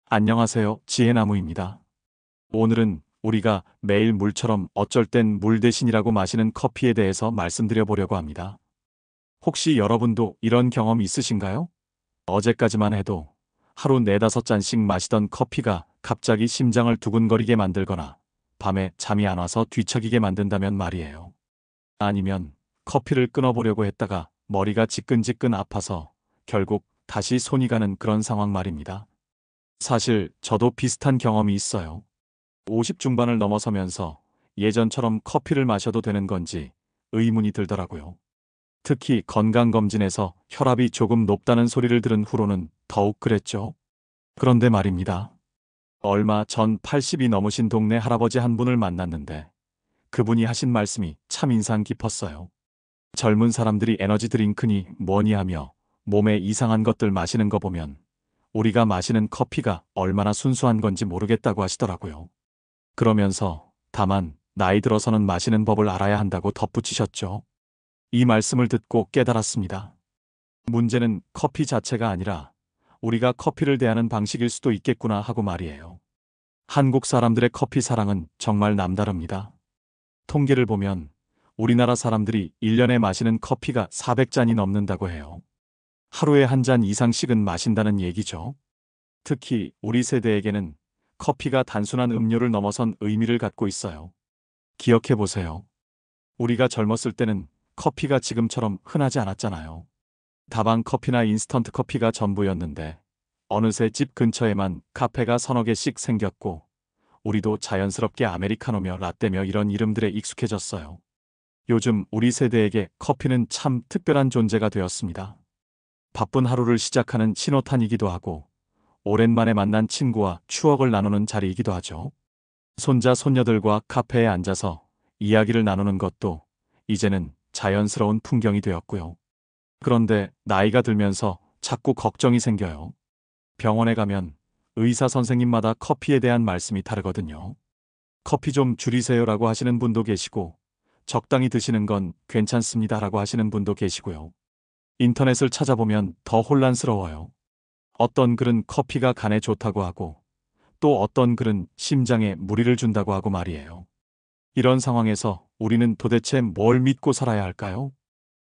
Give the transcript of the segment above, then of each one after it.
안녕하세요. 지혜나무입니다. 오늘은 우리가 매일 물처럼 어쩔 땐 물 대신이라고 마시는 커피에 대해서 말씀드려 보려고 합니다. 혹시 여러분도 이런 경험 있으신가요? 어제까지만 해도 하루 4~5잔씩 마시던 커피가 갑자기 심장을 두근거리게 만들거나 밤에 잠이 안 와서 뒤척이게 만든다면 말이에요. 아니면 커피를 끊어보려고 했다가 머리가 지끈지끈 아파서 결국 다시 손이 가는 그런 상황 말입니다. 사실 저도 비슷한 경험이 있어요. 50 중반을 넘어서면서 예전처럼 커피를 마셔도 되는 건지 의문이 들더라고요. 특히 건강검진에서 혈압이 조금 높다는 소리를 들은 후로는 더욱 그랬죠. 그런데 말입니다. 얼마 전 80이 넘으신 동네 할아버지 한 분을 만났는데 그분이 하신 말씀이 참 인상 깊었어요. 젊은 사람들이 에너지 드링크니 뭐니 하며 몸에 이상한 것들 마시는 거 보면 우리가 마시는 커피가 얼마나 순수한 건지 모르겠다고 하시더라고요. 그러면서 다만 나이 들어서는 마시는 법을 알아야 한다고 덧붙이셨죠. 이 말씀을 듣고 깨달았습니다. 문제는 커피 자체가 아니라 우리가 커피를 대하는 방식일 수도 있겠구나 하고 말이에요. 한국 사람들의 커피 사랑은 정말 남다릅니다. 통계를 보면 우리나라 사람들이 1년에 마시는 커피가 400잔이 넘는다고 해요. 하루에 한 잔 이상씩은 마신다는 얘기죠. 특히 우리 세대에게는 커피가 단순한 음료를 넘어선 의미를 갖고 있어요. 기억해 보세요. 우리가 젊었을 때는 커피가 지금처럼 흔하지 않았잖아요. 다방 커피나 인스턴트 커피가 전부였는데 어느새 집 근처에만 카페가 서너 개씩 생겼고 우리도 자연스럽게 아메리카노며 라떼며 이런 이름들에 익숙해졌어요. 요즘 우리 세대에게 커피는 참 특별한 존재가 되었습니다. 바쁜 하루를 시작하는 신호탄이기도 하고 오랜만에 만난 친구와 추억을 나누는 자리이기도 하죠. 손자 손녀들과 카페에 앉아서 이야기를 나누는 것도 이제는 자연스러운 풍경이 되었고요. 그런데 나이가 들면서 자꾸 걱정이 생겨요. 병원에 가면 의사 선생님마다 커피에 대한 말씀이 다르거든요. 커피 좀 줄이세요라고 하시는 분도 계시고 적당히 드시는 건 괜찮습니다라고 하시는 분도 계시고요. 인터넷을 찾아보면 더 혼란스러워요. 어떤 글은 커피가 간에 좋다고 하고 또 어떤 글은 심장에 무리를 준다고 하고 말이에요. 이런 상황에서 우리는 도대체 뭘 믿고 살아야 할까요?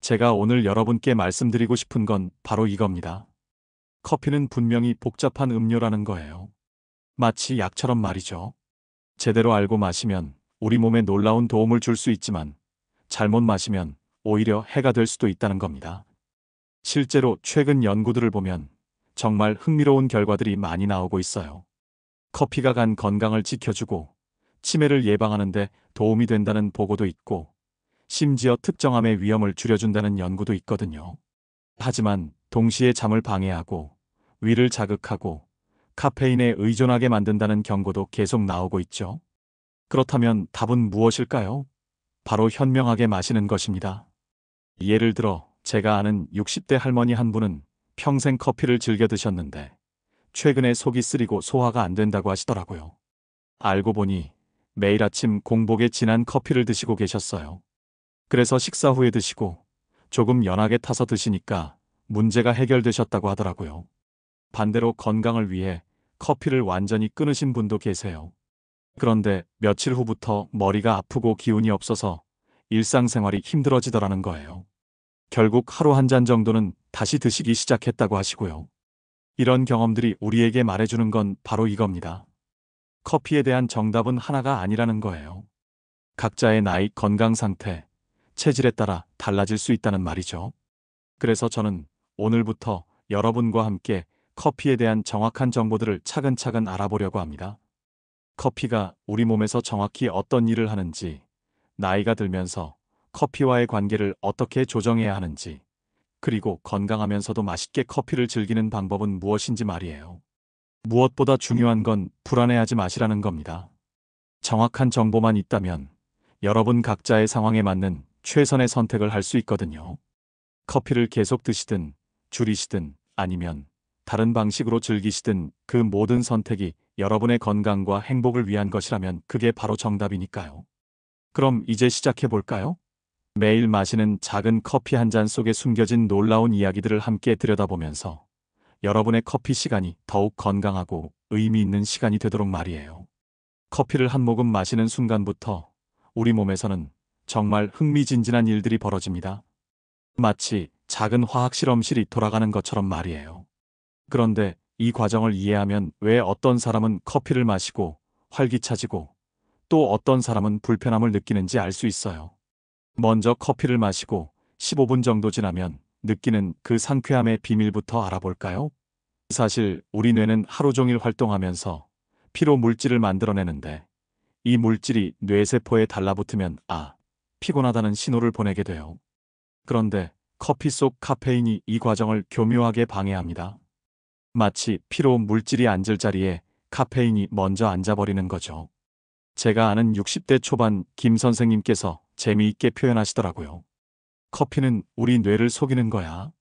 제가 오늘 여러분께 말씀드리고 싶은 건 바로 이겁니다. 커피는 분명히 복잡한 음료라는 거예요. 마치 약처럼 말이죠. 제대로 알고 마시면 우리 몸에 놀라운 도움을 줄 수 있지만 잘못 마시면 오히려 해가 될 수도 있다는 겁니다. 실제로 최근 연구들을 보면 정말 흥미로운 결과들이 많이 나오고 있어요. 커피가 간 건강을 지켜주고 치매를 예방하는 데 도움이 된다는 보고도 있고 심지어 특정암의 위험을 줄여준다는 연구도 있거든요. 하지만 동시에 잠을 방해하고 위를 자극하고 카페인에 의존하게 만든다는 경고도 계속 나오고 있죠. 그렇다면 답은 무엇일까요? 바로 현명하게 마시는 것입니다. 예를 들어 제가 아는 60대 할머니 한 분은 평생 커피를 즐겨 드셨는데 최근에 속이 쓰리고 소화가 안 된다고 하시더라고요. 알고 보니 매일 아침 공복에 진한 커피를 드시고 계셨어요. 그래서 식사 후에 드시고 조금 연하게 타서 드시니까 문제가 해결되셨다고 하더라고요. 반대로 건강을 위해 커피를 완전히 끊으신 분도 계세요. 그런데 며칠 후부터 머리가 아프고 기운이 없어서 일상생활이 힘들어지더라는 거예요. 결국 하루 한 잔 정도는 다시 드시기 시작했다고 하시고요. 이런 경험들이 우리에게 말해주는 건 바로 이겁니다. 커피에 대한 정답은 하나가 아니라는 거예요. 각자의 나이, 건강 상태, 체질에 따라 달라질 수 있다는 말이죠. 그래서 저는 오늘부터 여러분과 함께 커피에 대한 정확한 정보들을 차근차근 알아보려고 합니다. 커피가 우리 몸에서 정확히 어떤 일을 하는지, 나이가 들면서 커피와의 관계를 어떻게 조정해야 하는지, 그리고 건강하면서도 맛있게 커피를 즐기는 방법은 무엇인지 말이에요. 무엇보다 중요한 건 불안해하지 마시라는 겁니다. 정확한 정보만 있다면 여러분 각자의 상황에 맞는 최선의 선택을 할 수 있거든요. 커피를 계속 드시든 줄이시든 아니면 다른 방식으로 즐기시든 그 모든 선택이 여러분의 건강과 행복을 위한 것이라면 그게 바로 정답이니까요. 그럼 이제 시작해 볼까요? 매일 마시는 작은 커피 한 잔 속에 숨겨진 놀라운 이야기들을 함께 들여다보면서 여러분의 커피 시간이 더욱 건강하고 의미 있는 시간이 되도록 말이에요. 커피를 한 모금 마시는 순간부터 우리 몸에서는 정말 흥미진진한 일들이 벌어집니다. 마치 작은 화학 실험실이 돌아가는 것처럼 말이에요. 그런데 이 과정을 이해하면 왜 어떤 사람은 커피를 마시고 활기차지고 또 어떤 사람은 불편함을 느끼는지 알 수 있어요. 먼저 커피를 마시고 15분 정도 지나면 느끼는 그 상쾌함의 비밀부터 알아볼까요? 사실 우리 뇌는 하루 종일 활동하면서 피로 물질을 만들어내는데 이 물질이 뇌세포에 달라붙으면 피곤하다는 신호를 보내게 돼요. 그런데 커피 속 카페인이 이 과정을 교묘하게 방해합니다. 마치 피로 물질이 앉을 자리에 카페인이 먼저 앉아버리는 거죠. 제가 아는 60대 초반 김 선생님께서 재미있게 표현하시더라고요. 커피는 우리 뇌를 속이는 거야.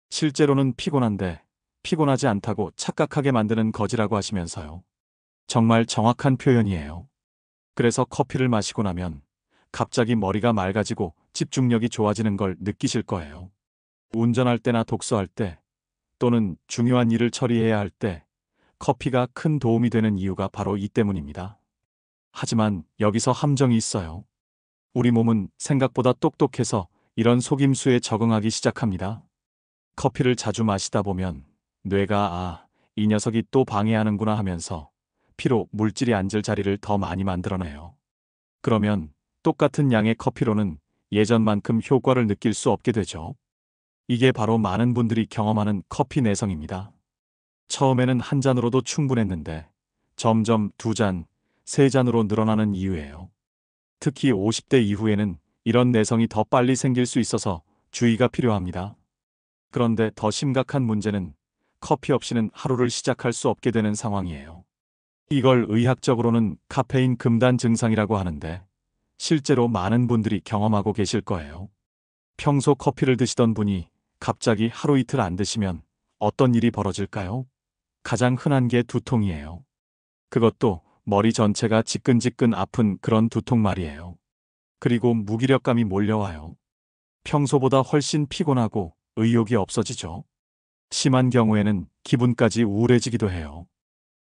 실제로는 피곤한데 피곤하지 않다고 착각하게 만드는 거지라고 하시면서요. 정말 정확한 표현이에요. 그래서 커피를 마시고 나면 갑자기 머리가 맑아지고 집중력이 좋아지는 걸 느끼실 거예요. 운전할 때나 독서할 때 또는 중요한 일을 처리해야 할 때 커피가 큰 도움이 되는 이유가 바로 이 때문입니다. 하지만 여기서 함정이 있어요. 우리 몸은 생각보다 똑똑해서 이런 속임수에 적응하기 시작합니다. 커피를 자주 마시다 보면 뇌가 이 녀석이 또 방해하는구나 하면서 피로 물질이 앉을 자리를 더 많이 만들어내요. 그러면 똑같은 양의 커피로는 예전만큼 효과를 느낄 수 없게 되죠. 이게 바로 많은 분들이 경험하는 커피 내성입니다. 처음에는 한 잔으로도 충분했는데 점점 두 잔, 세 잔으로 늘어나는 이유예요. 특히 50대 이후에는 이런 내성이 더 빨리 생길 수 있어서 주의가 필요합니다. 그런데 더 심각한 문제는 커피 없이는 하루를 시작할 수 없게 되는 상황이에요. 이걸 의학적으로는 카페인 금단 증상이라고 하는데 실제로 많은 분들이 경험하고 계실 거예요. 평소 커피를 드시던 분이 갑자기 하루 이틀 안 드시면 어떤 일이 벌어질까요? 가장 흔한 게 두통이에요. 그것도 머리 전체가 지끈지끈 아픈 그런 두통 말이에요. 그리고 무기력감이 몰려와요. 평소보다 훨씬 피곤하고 의욕이 없어지죠. 심한 경우에는 기분까지 우울해지기도 해요.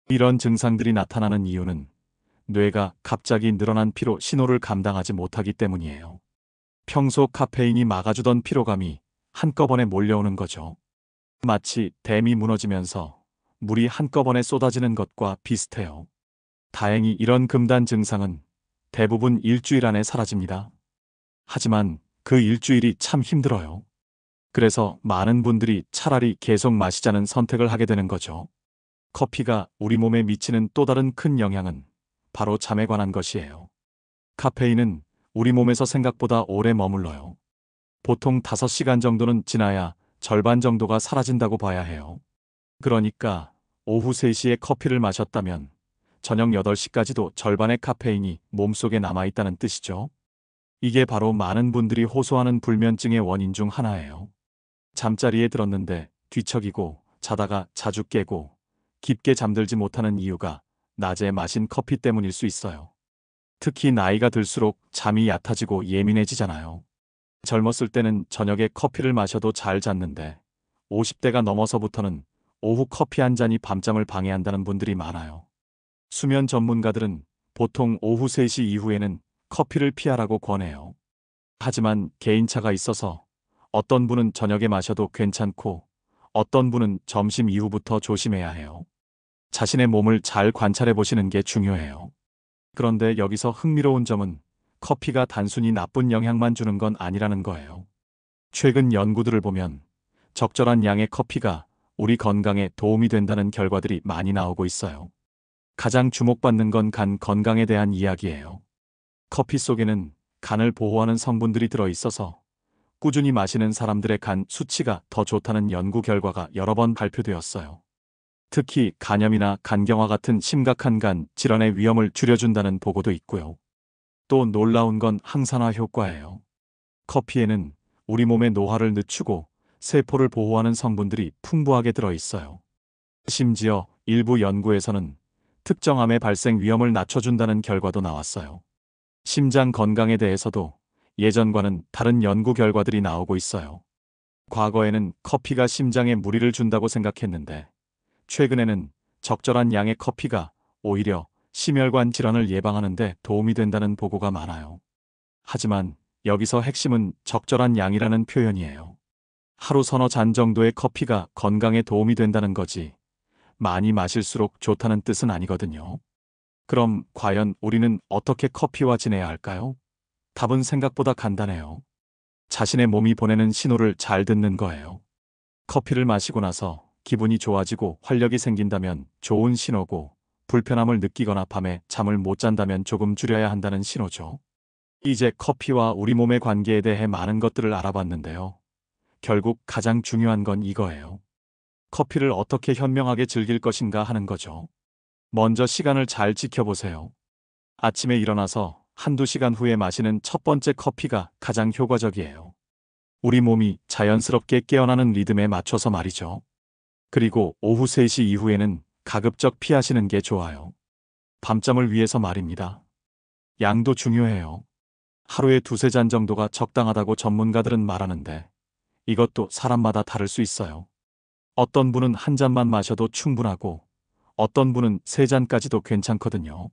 이런 증상들이 나타나는 이유는 뇌가 갑자기 늘어난 피로 신호를 감당하지 못하기 때문이에요. 평소 카페인이 막아주던 피로감이 한꺼번에 몰려오는 거죠. 마치 댐이 무너지면서 물이 한꺼번에 쏟아지는 것과 비슷해요. 다행히 이런 금단 증상은 대부분 일주일 안에 사라집니다. 하지만 그 일주일이 참 힘들어요. 그래서 많은 분들이 차라리 계속 마시자는 선택을 하게 되는 거죠. 커피가 우리 몸에 미치는 또 다른 큰 영향은 바로 잠에 관한 것이에요. 카페인은 우리 몸에서 생각보다 오래 머물러요. 보통 5시간 정도는 지나야 절반 정도가 사라진다고 봐야 해요. 그러니까 오후 3시에 커피를 마셨다면 저녁 8시까지도 절반의 카페인이 몸속에 남아있다는 뜻이죠. 이게 바로 많은 분들이 호소하는 불면증의 원인 중 하나예요. 잠자리에 들었는데 뒤척이고 자다가 자주 깨고 깊게 잠들지 못하는 이유가 낮에 마신 커피 때문일 수 있어요. 특히 나이가 들수록 잠이 얕아지고 예민해지잖아요. 젊었을 때는 저녁에 커피를 마셔도 잘 잤는데 50대가 넘어서부터는 오후 커피 한 잔이 밤잠을 방해한다는 분들이 많아요. 수면 전문가들은 보통 오후 3시 이후에는 커피를 피하라고 권해요. 하지만 개인차가 있어서 어떤 분은 저녁에 마셔도 괜찮고 어떤 분은 점심 이후부터 조심해야 해요. 자신의 몸을 잘 관찰해 보시는 게 중요해요. 그런데 여기서 흥미로운 점은 커피가 단순히 나쁜 영향만 주는 건 아니라는 거예요. 최근 연구들을 보면 적절한 양의 커피가 우리 건강에 도움이 된다는 결과들이 많이 나오고 있어요. 가장 주목받는 건 간 건강에 대한 이야기예요. 커피 속에는 간을 보호하는 성분들이 들어있어서 꾸준히 마시는 사람들의 간 수치가 더 좋다는 연구 결과가 여러 번 발표되었어요. 특히 간염이나 간경화 같은 심각한 간 질환의 위험을 줄여준다는 보고도 있고요. 또 놀라운 건 항산화 효과예요. 커피에는 우리 몸의 노화를 늦추고 세포를 보호하는 성분들이 풍부하게 들어있어요. 심지어 일부 연구에서는 특정 암의 발생 위험을 낮춰준다는 결과도 나왔어요. 심장 건강에 대해서도 예전과는 다른 연구 결과들이 나오고 있어요. 과거에는 커피가 심장에 무리를 준다고 생각했는데 최근에는 적절한 양의 커피가 오히려 심혈관 질환을 예방하는 데 도움이 된다는 보고가 많아요. 하지만 여기서 핵심은 적절한 양이라는 표현이에요. 하루 서너 잔 정도의 커피가 건강에 도움이 된다는 거지, 많이 마실수록 좋다는 뜻은 아니거든요. 그럼 과연 우리는 어떻게 커피와 지내야 할까요? 답은 생각보다 간단해요. 자신의 몸이 보내는 신호를 잘 듣는 거예요. 커피를 마시고 나서 기분이 좋아지고 활력이 생긴다면 좋은 신호고, 불편함을 느끼거나 밤에 잠을 못 잔다면 조금 줄여야 한다는 신호죠. 이제 커피와 우리 몸의 관계에 대해 많은 것들을 알아봤는데요. 결국 가장 중요한 건 이거예요. 커피를 어떻게 현명하게 즐길 것인가 하는 거죠. 먼저 시간을 잘 지켜보세요. 아침에 일어나서 한두 시간 후에 마시는 첫 번째 커피가 가장 효과적이에요. 우리 몸이 자연스럽게 깨어나는 리듬에 맞춰서 말이죠. 그리고 오후 3시 이후에는 가급적 피하시는 게 좋아요. 밤잠을 위해서 말입니다. 양도 중요해요. 하루에 두세 잔 정도가 적당하다고 전문가들은 말하는데, 이것도 사람마다 다를 수 있어요. 어떤 분은 한 잔만 마셔도 충분하고, 어떤 분은 세 잔까지도 괜찮거든요.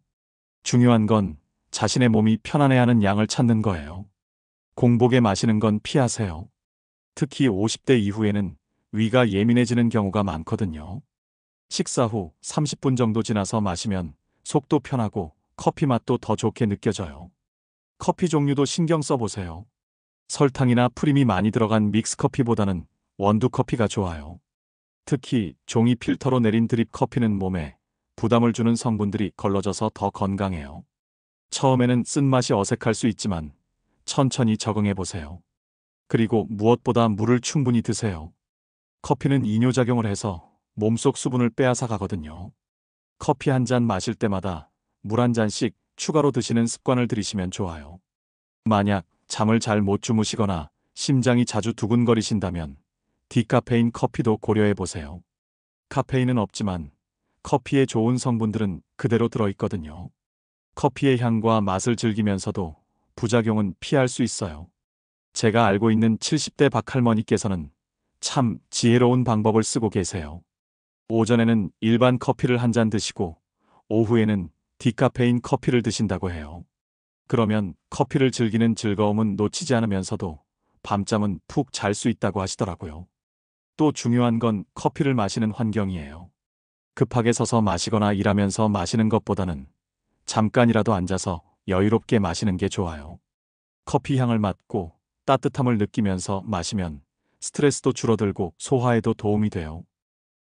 중요한 건 자신의 몸이 편안해하는 양을 찾는 거예요. 공복에 마시는 건 피하세요. 특히 50대 이후에는 위가 예민해지는 경우가 많거든요. 식사 후 30분 정도 지나서 마시면 속도 편하고 커피 맛도 더 좋게 느껴져요. 커피 종류도 신경 써보세요. 설탕이나 프림이 많이 들어간 믹스커피보다는 원두커피가 좋아요. 특히 종이 필터로 내린 드립 커피는 몸에 부담을 주는 성분들이 걸러져서 더 건강해요. 처음에는 쓴맛이 어색할 수 있지만 천천히 적응해보세요. 그리고 무엇보다 물을 충분히 드세요. 커피는 이뇨작용을 해서 몸속 수분을 빼앗아 가거든요. 커피 한 잔 마실 때마다 물 한 잔씩 추가로 드시는 습관을 들이시면 좋아요. 만약 잠을 잘 못 주무시거나 심장이 자주 두근거리신다면 디카페인 커피도 고려해보세요. 카페인은 없지만 커피의 좋은 성분들은 그대로 들어있거든요. 커피의 향과 맛을 즐기면서도 부작용은 피할 수 있어요. 제가 알고 있는 70대 박할머니께서는 참 지혜로운 방법을 쓰고 계세요. 오전에는 일반 커피를 한 잔 드시고 오후에는 디카페인 커피를 드신다고 해요. 그러면 커피를 즐기는 즐거움은 놓치지 않으면서도 밤잠은 푹 잘 수 있다고 하시더라고요. 또 중요한 건 커피를 마시는 환경이에요. 급하게 서서 마시거나 일하면서 마시는 것보다는 잠깐이라도 앉아서 여유롭게 마시는 게 좋아요. 커피 향을 맡고 따뜻함을 느끼면서 마시면 스트레스도 줄어들고 소화에도 도움이 돼요.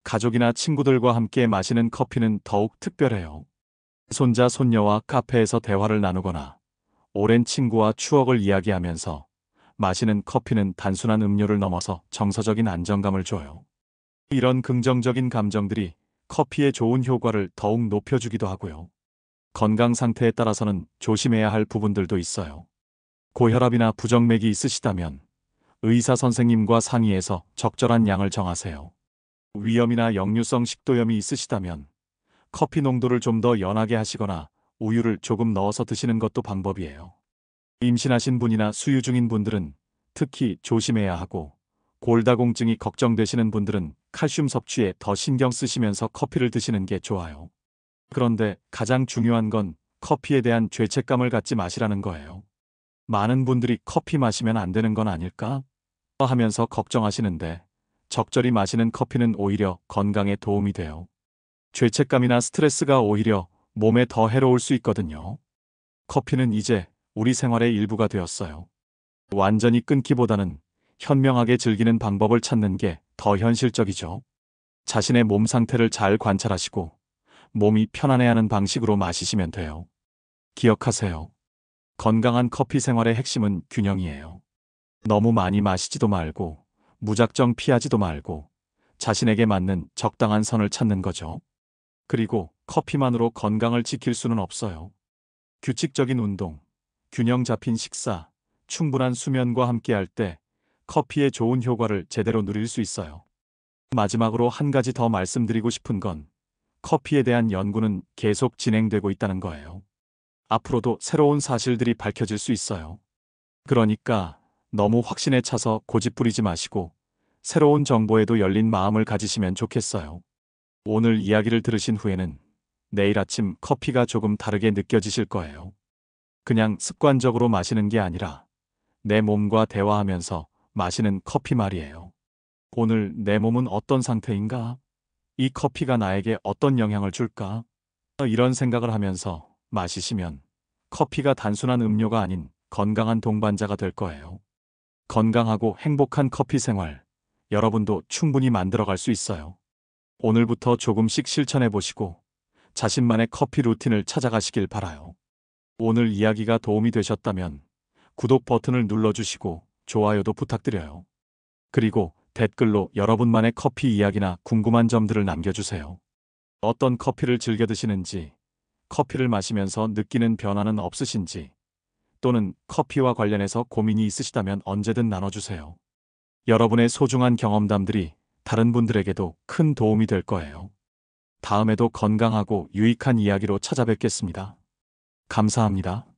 가족이나 친구들과 함께 마시는 커피는 더욱 특별해요. 손자, 손녀와 카페에서 대화를 나누거나 오랜 친구와 추억을 이야기하면서 마시는 커피는 단순한 음료를 넘어서 정서적인 안정감을 줘요. 이런 긍정적인 감정들이 커피의 좋은 효과를 더욱 높여주기도 하고요. 건강 상태에 따라서는 조심해야 할 부분들도 있어요. 고혈압이나 부정맥이 있으시다면 의사 선생님과 상의해서 적절한 양을 정하세요. 위염이나 역류성 식도염이 있으시다면 커피 농도를 좀 더 연하게 하시거나 우유를 조금 넣어서 드시는 것도 방법이에요. 임신하신 분이나 수유 중인 분들은 특히 조심해야 하고, 골다공증이 걱정되시는 분들은 칼슘 섭취에 더 신경 쓰시면서 커피를 드시는 게 좋아요. 그런데 가장 중요한 건 커피에 대한 죄책감을 갖지 마시라는 거예요. 많은 분들이 커피 마시면 안 되는 건 아닐까 하면서 걱정하시는데, 적절히 마시는 커피는 오히려 건강에 도움이 돼요. 죄책감이나 스트레스가 오히려 몸에 더 해로울 수 있거든요. 커피는 이제 우리 생활의 일부가 되었어요. 완전히 끊기보다는 현명하게 즐기는 방법을 찾는 게 더 현실적이죠. 자신의 몸 상태를 잘 관찰하시고 몸이 편안해하는 방식으로 마시시면 돼요. 기억하세요. 건강한 커피 생활의 핵심은 균형이에요. 너무 많이 마시지도 말고 무작정 피하지도 말고 자신에게 맞는 적당한 선을 찾는 거죠. 그리고 커피만으로 건강을 지킬 수는 없어요. 규칙적인 운동, 균형 잡힌 식사, 충분한 수면과 함께할 때 커피의 좋은 효과를 제대로 누릴 수 있어요. 마지막으로 한 가지 더 말씀드리고 싶은 건 커피에 대한 연구는 계속 진행되고 있다는 거예요. 앞으로도 새로운 사실들이 밝혀질 수 있어요. 그러니까 너무 확신에 차서 고집 부리지 마시고 새로운 정보에도 열린 마음을 가지시면 좋겠어요. 오늘 이야기를 들으신 후에는 내일 아침 커피가 조금 다르게 느껴지실 거예요. 그냥 습관적으로 마시는 게 아니라 내 몸과 대화하면서 마시는 커피 말이에요. 오늘 내 몸은 어떤 상태인가? 이 커피가 나에게 어떤 영향을 줄까? 이런 생각을 하면서 마시시면 커피가 단순한 음료가 아닌 건강한 동반자가 될 거예요. 건강하고 행복한 커피 생활, 여러분도 충분히 만들어갈 수 있어요. 오늘부터 조금씩 실천해 보시고 자신만의 커피 루틴을 찾아가시길 바라요. 오늘 이야기가 도움이 되셨다면 구독 버튼을 눌러주시고 좋아요도 부탁드려요. 그리고 댓글로 여러분만의 커피 이야기나 궁금한 점들을 남겨주세요. 어떤 커피를 즐겨 드시는지, 커피를 마시면서 느끼는 변화는 없으신지, 또는 커피와 관련해서 고민이 있으시다면 언제든 나눠주세요. 여러분의 소중한 경험담들이 다른 분들에게도 큰 도움이 될 거예요. 다음에도 건강하고 유익한 이야기로 찾아뵙겠습니다. 감사합니다.